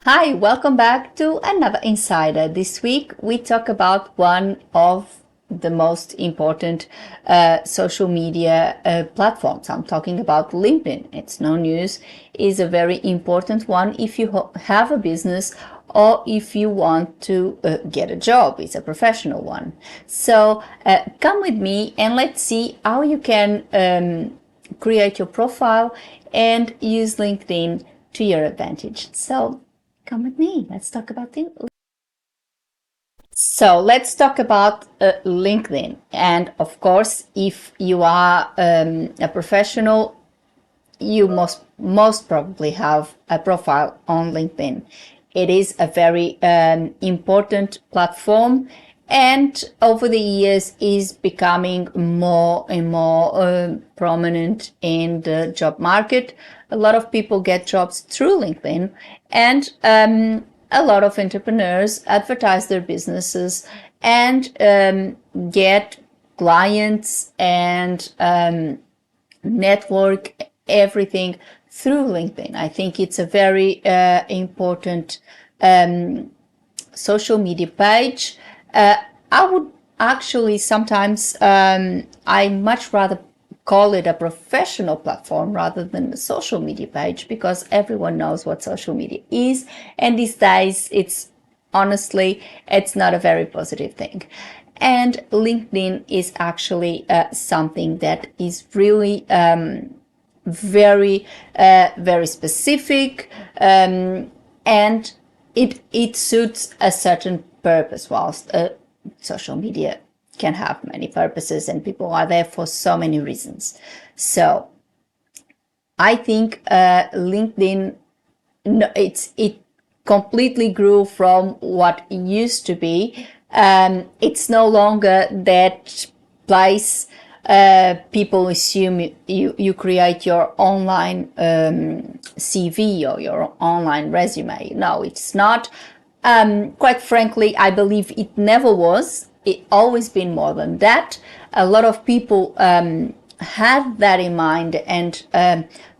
Hi, welcome back to another Insider. This week we talk about one of the most important social media platforms. I'm talking about LinkedIn. It's no news, is a very important one if you have a business or if you want to get a job. It's a professional one. So come with me and let's see how you can create your profile and use LinkedIn to your advantage. So come with me. Let's talk about the. So let's talk about LinkedIn. And of course, if you are a professional, you most probably have a profile on LinkedIn. It is a very important platform, and over the years is becoming more and more prominent in the job market. A lot of people get jobs through LinkedIn, and a lot of entrepreneurs advertise their businesses and get clients and network everything through LinkedIn. I think it's a very important social media page. I would actually sometimes, I much rather call it a professional platform rather than a social media page, because everyone knows what social media is. And these days, honestly, it's not a very positive thing. And LinkedIn is actually something that is really very specific, and it suits a certain purpose, whilst social media can have many purposes and people are there for so many reasons. So I think LinkedIn, it completely grew from what it used to be. It's no longer that place people assume you create your online CV or your online resume. No, it's not. Quite frankly, I believe it never was. It always been more than that. A lot of people had that in mind and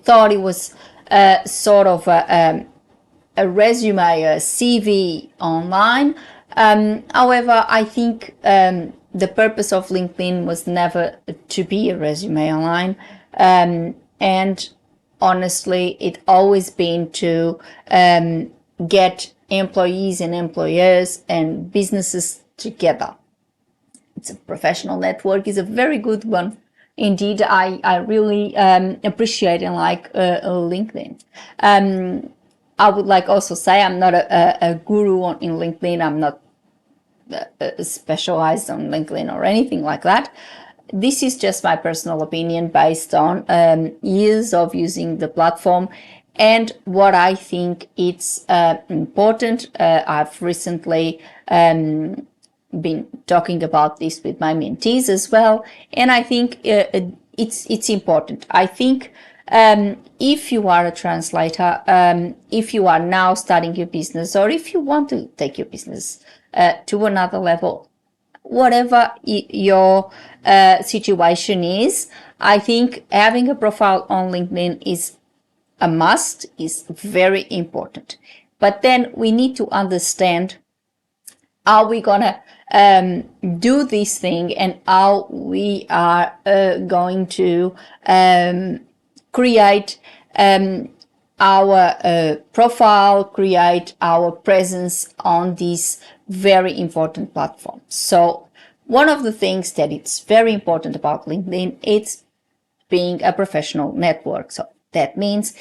thought it was sort of a resume, a CV online. However, I think the purpose of LinkedIn was never to be a resume online. And honestly, it always been to get employees and employers and businesses together. It's a professional network, is a very good one. Indeed, I really appreciate and like LinkedIn. I would like also say I'm not a guru in LinkedIn. I'm not specialized on LinkedIn or anything like that. This is just my personal opinion based on years of using the platform and what I think it's important. I've recently been talking about this with my mentees as well, and I think it's important. I think if you are a translator, if you are now starting your business, or if you want to take your business to another level, whatever your situation is, I think having a profile on LinkedIn is a must, is very important. But then we need to understand how we're gonna do this thing and how we are going to create our profile, create our presence on this very important platform. So one of the things that it's very important about LinkedIn, it's being a professional network. So that means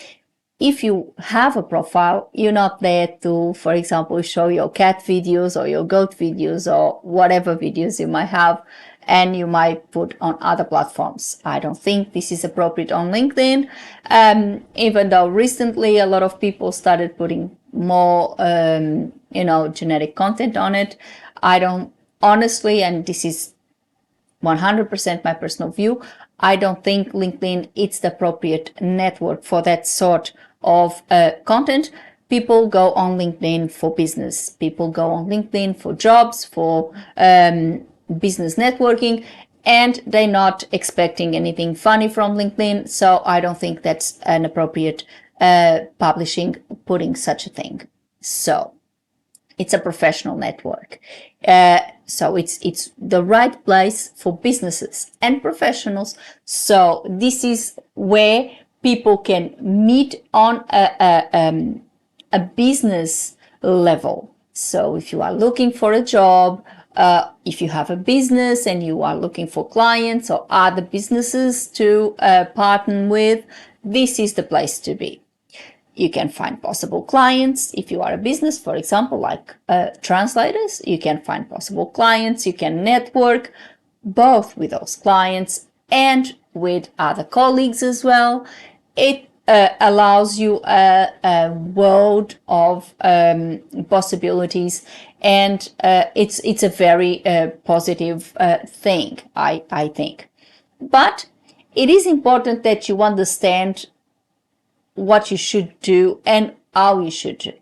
if you have a profile, you're not there to, for example, show your cat videos or your goat videos or whatever videos you might have and you might put on other platforms. I don't think this is appropriate on LinkedIn, even though recently a lot of people started putting more, generic content on it. I don't, honestly, and this is 100% my personal view, I don't think LinkedIn is the appropriate network for that sort of content. People go on LinkedIn for business. People go on LinkedIn for jobs, for business networking, and they're not expecting anything funny from LinkedIn. So I don't think that's an appropriate publishing, putting such a thing. So it's a professional network. So it's the right place for businesses and professionals. So this is where people can meet on a business level. So if you are looking for a job, if you have a business and you are looking for clients or other businesses to partner with, this is the place to be. You can find possible clients. If you are a business, for example, like translators, you can find possible clients. You can network both with those clients and with other colleagues as well. It allows you a world of possibilities, and it's a very positive thing, I think. But it is important that you understand what you should do and how you should do.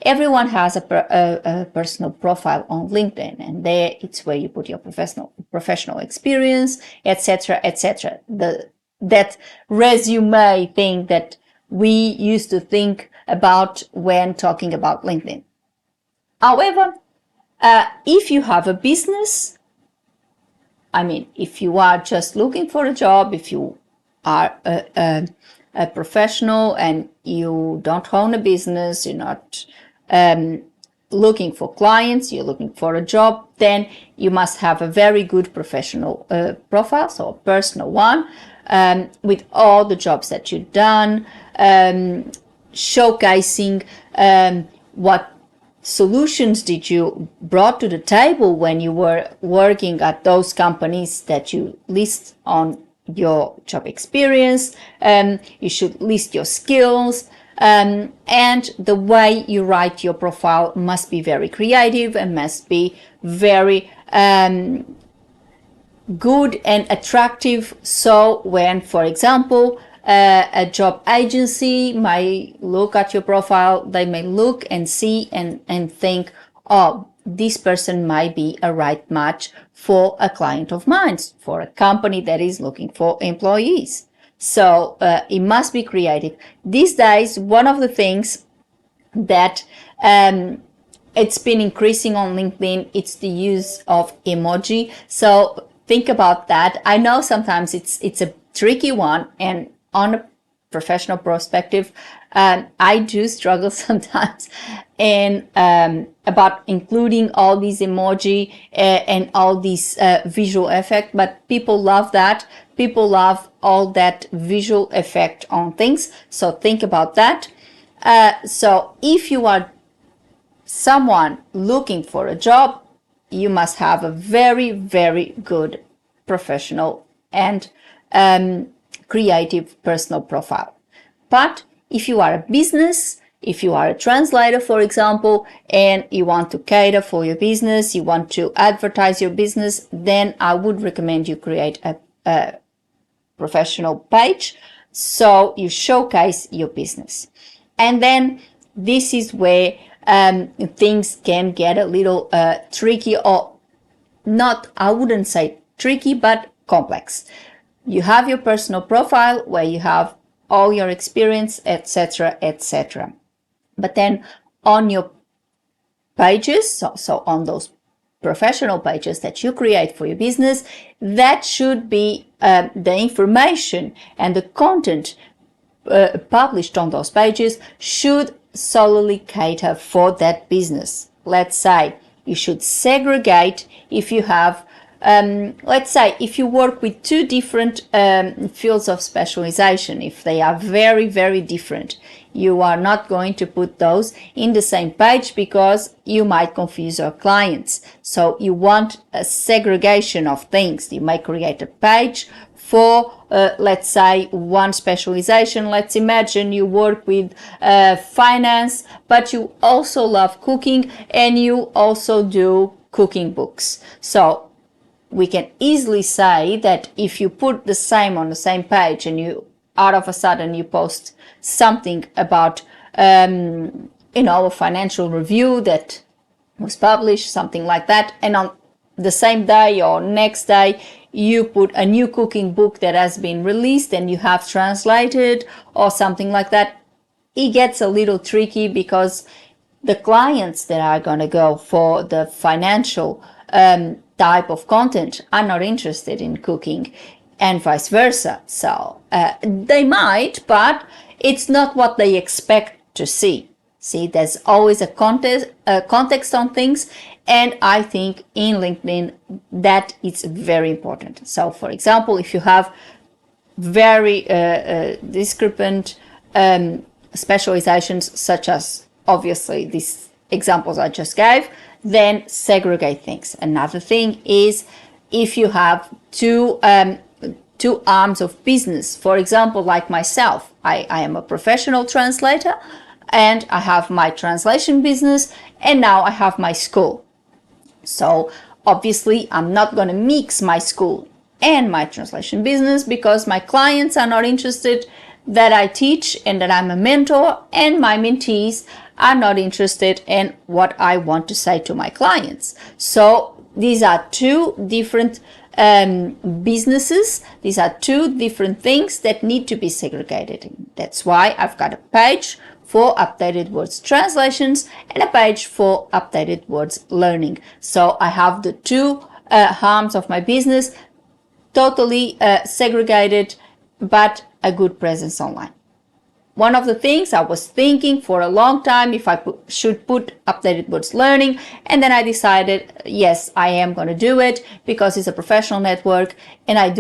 Everyone has a personal profile on LinkedIn, and there it's where you put your professional experience, etc., etc. That resume thing that we used to think about when talking about LinkedIn. However, if you have a business, I mean, if you are just looking for a job, if you are a professional and you don't own a business, you're not looking for clients, you're looking for a job, then you must have a very good professional profile, so a personal one, with all the jobs that you've done, showcasing what solutions did you brought to the table when you were working at those companies that you list on your job experience. You should list your skills, and the way you write your profile must be very creative and must be very good and attractive. So when, for example, a job agency may look at your profile, they may look and see and think, oh, this person might be a right match for a client of mine, for a company that is looking for employees. So it must be creative. These days, one of the things that it's been increasing on LinkedIn, it's the use of emoji. So think about that. I know sometimes it's a tricky one, and on a professional perspective, I do struggle sometimes in about including all these emoji and all these visual effect, but people love that. People love all that visual effect on things. So think about that. So if you are someone looking for a job, you must have a very, very good professional and creative personal profile. But if you are a business, if you are a translator, for example, and you want to cater for your business, you want to advertise your business, then I would recommend you create a professional page so you showcase your business. And then this is where things can get a little tricky, or not, I wouldn't say tricky, but complex. You have your personal profile where you have all your experience, etc., etc. But then on your pages, so on those professional pages that you create for your business, that should be the information and the content published on those pages should solely cater for that business. Let's say you should segregate if you have let's say if you work with two different fields of specialization, if they are very, very different, you are not going to put those in the same page because you might confuse your clients. So you want a segregation of things. You may create a page for, let's say, one specialization. Let's imagine you work with finance, but you also love cooking and you also do cooking books. So we can easily say that if you put the same on the same page and you out of a sudden you post something about a financial review that was published, something like that, and on the same day or next day you put a new cooking book that has been released and you have translated or something like that, it gets a little tricky because the clients that are going to go for the financial type of content are not interested in cooking, and vice versa. So they might, but it's not what they expect to see. See, there's always a context on things, and I think in LinkedIn that is very important. So, for example, if you have very discrepant specializations, such as obviously these examples I just gave, then segregate things. Another thing is if you have two arms of business. For example, like myself, I am a professional translator, and I have my translation business, and now I have my school. So obviously I'm not going to mix my school and my translation business, because my clients are not interested that I teach and that I'm a mentor, and my mentees are not interested in what I want to say to my clients. So these are two different businesses. These are two different things that need to be segregated. That's why I've got a page for updated words translations and a page for updated words learning. So I have the two arms of my business totally segregated, but a good presence online. One of the things I was thinking for a long time if I should put updated words learning, and then I decided yes, I am going to do it because it's a professional network, and I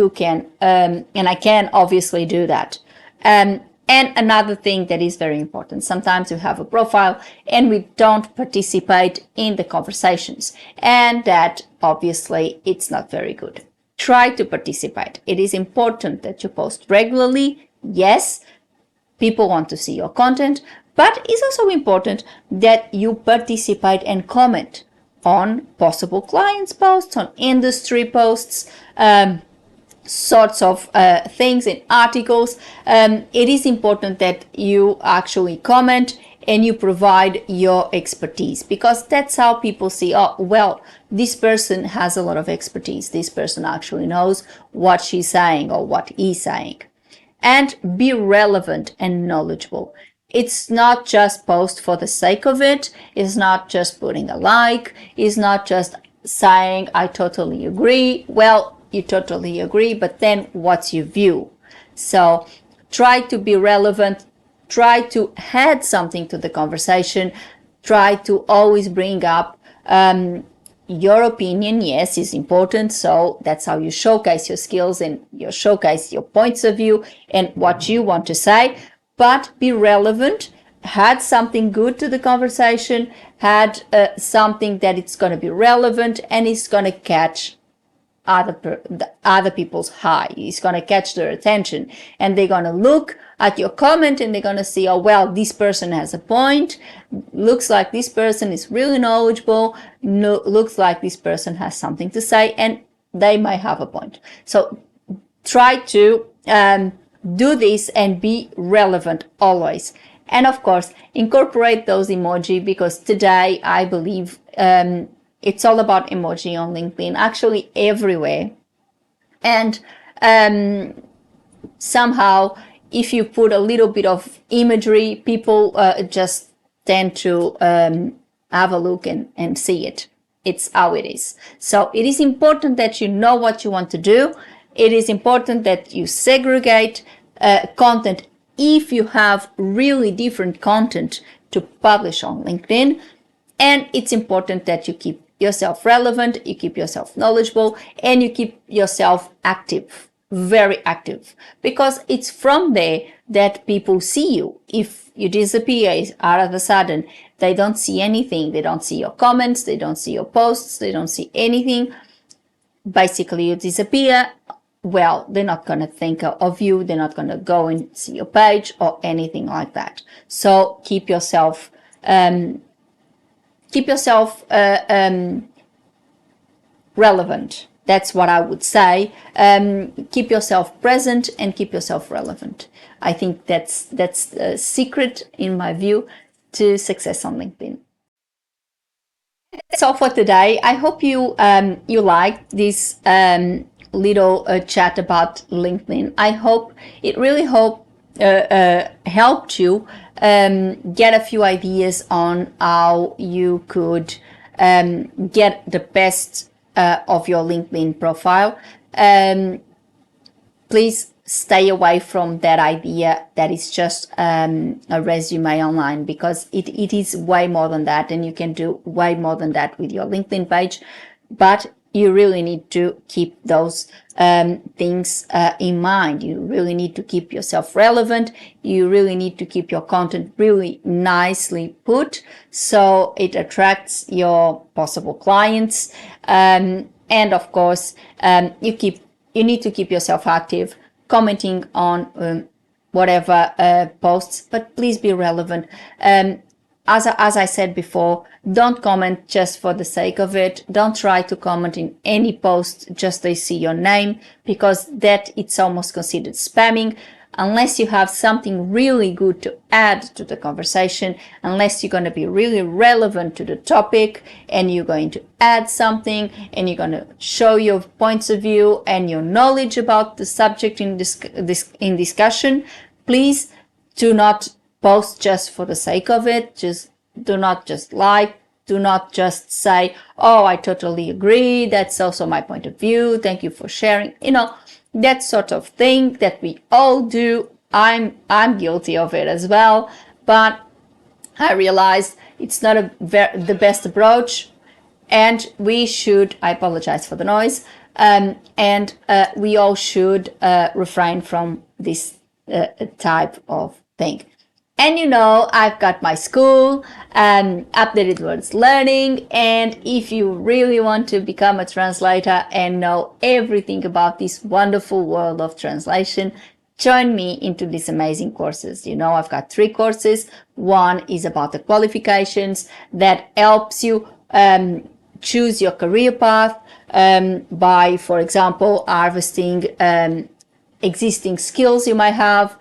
can obviously do that. And another thing that is very important, sometimes we have a profile and we don't participate in the conversations, and that obviously it's not very good. Try to participate. It is important that you post regularly. Yes, people want to see your content, but it's also important that you participate and comment on possible clients' posts, on industry posts, sorts of things in articles. It is important that you actually comment and you provide your expertise, because that's how people see, oh, well, this person has a lot of expertise. This person actually knows what she's saying or what he's saying. And be relevant and knowledgeable. It's not just post for the sake of it. It's not just putting a like. It's not just saying, I totally agree. Well, you totally agree, but then what's your view? So try to be relevant. Try to add something to the conversation. Try to always bring up your opinion. Yes, is important. So that's how you showcase your skills and you showcase your points of view and what you want to say. But be relevant. Add something good to the conversation. Add something that it's going to be relevant and it's going to catch other people's eye. It's going to catch their attention, and they're going to look at your comment and they're going to see, oh, well, this person has a point. Looks like this person is really knowledgeable. Looks like this person has something to say, and they might have a point. So try to do this and be relevant always. And of course, incorporate those emoji, because today I believe it's all about emoji on LinkedIn, actually everywhere. And somehow, if you put a little bit of imagery, people just tend to have a look and see it. It's how it is. So it is important that you know what you want to do. It is important that you segregate content if you have really different content to publish on LinkedIn. And it's important that you keep yourself relevant, you keep yourself knowledgeable, and you keep yourself active, very active, because it's from there that people see you. If you disappear out of a sudden, they don't see anything. They don't see your comments, they don't see your posts, they don't see anything. Basically, you disappear. Well, they're not going to think of you. They're not going to go and see your page or anything like that. So keep yourself relevant. That's what I would say. Keep yourself present and keep yourself relevant. I think that's the secret, in my view, to success on LinkedIn. That's all for today. I hope you liked this little chat about LinkedIn. I hope it really helped you get a few ideas on how you could get the best of your LinkedIn profile. Please stay away from that idea that is just a resume online, because it is way more than that, and you can do way more than that with your LinkedIn page. But you really need to keep those things in mind. You really need to keep yourself relevant. You really need to keep your content really nicely put so it attracts your possible clients. And of course, you need to keep yourself active, commenting on whatever posts, but please be relevant. As I said before, don't comment just for the sake of it. Don't try to comment in any post just they see your name, because that it's almost considered spamming. Unless you have something really good to add to the conversation, unless you're going to be really relevant to the topic and you're going to add something and you're going to show your points of view and your knowledge about the subject in discussion, please do not post just for the sake of it. Just do not just like, do not just say, oh, I totally agree, that's also my point of view, thank you for sharing, that sort of thing that we all do. I'm guilty of it as well, but I realized it's not the best approach, and we should, I apologize for the noise, and we all should refrain from this type of thing. And I've got my school, Updated Words Learning, and if you really want to become a translator and know everything about this wonderful world of translation, join me into these amazing courses. I've got 3 courses. One is about the qualifications that helps you choose your career path by, for example, harvesting existing skills you might have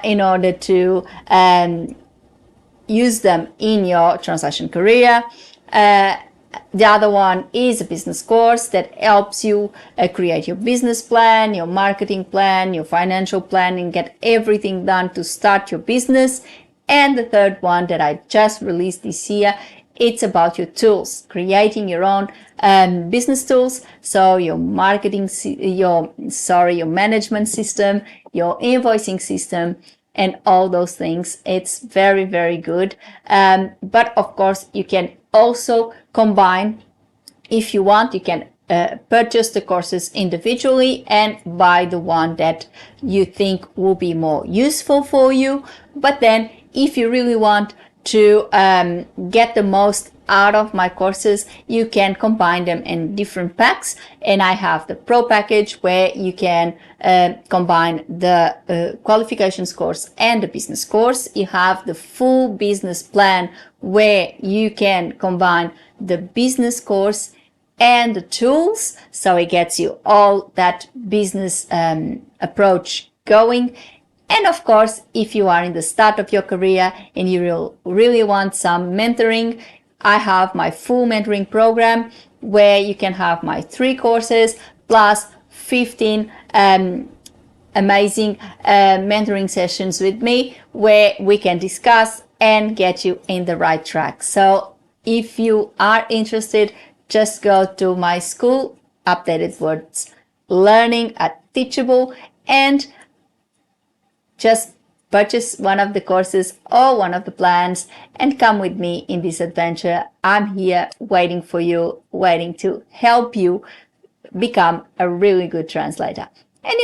in order to use them in your translation career. The other one is a business course that helps you create your business plan, your marketing plan, your financial plan, and get everything done to start your business. And the third one that I just released this year, it's about your tools, creating your own business tools. So your your management system, your invoicing system, and all those things. It's very, very good. But of course, you can also combine. If you want, you can purchase the courses individually and buy the one that you think will be more useful for you. But then if you really want to get the most out of my courses, you can combine them in different packs, and I have the pro package where you can combine the qualifications course and the business course. You have the full business plan where you can combine the business course and the tools, so it gets you all that business approach going. And of course, if you are in the start of your career and you really want some mentoring, I have my full mentoring program where you can have my 3 courses plus 15 amazing mentoring sessions with me where we can discuss and get you in the right track. So if you are interested, just go to my school, Updated Words Learning at Teachable, and just purchase one of the courses or one of the plans and come with me in this adventure. I'm here waiting for you, waiting to help you become a really good translator. And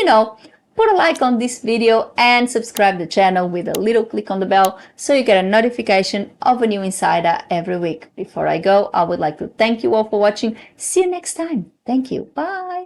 put a like on this video and subscribe the channel with a little click on the bell so you get a notification of a new insider every week. Before I go, I would like to thank you all for watching. See you next time. Thank you. Bye.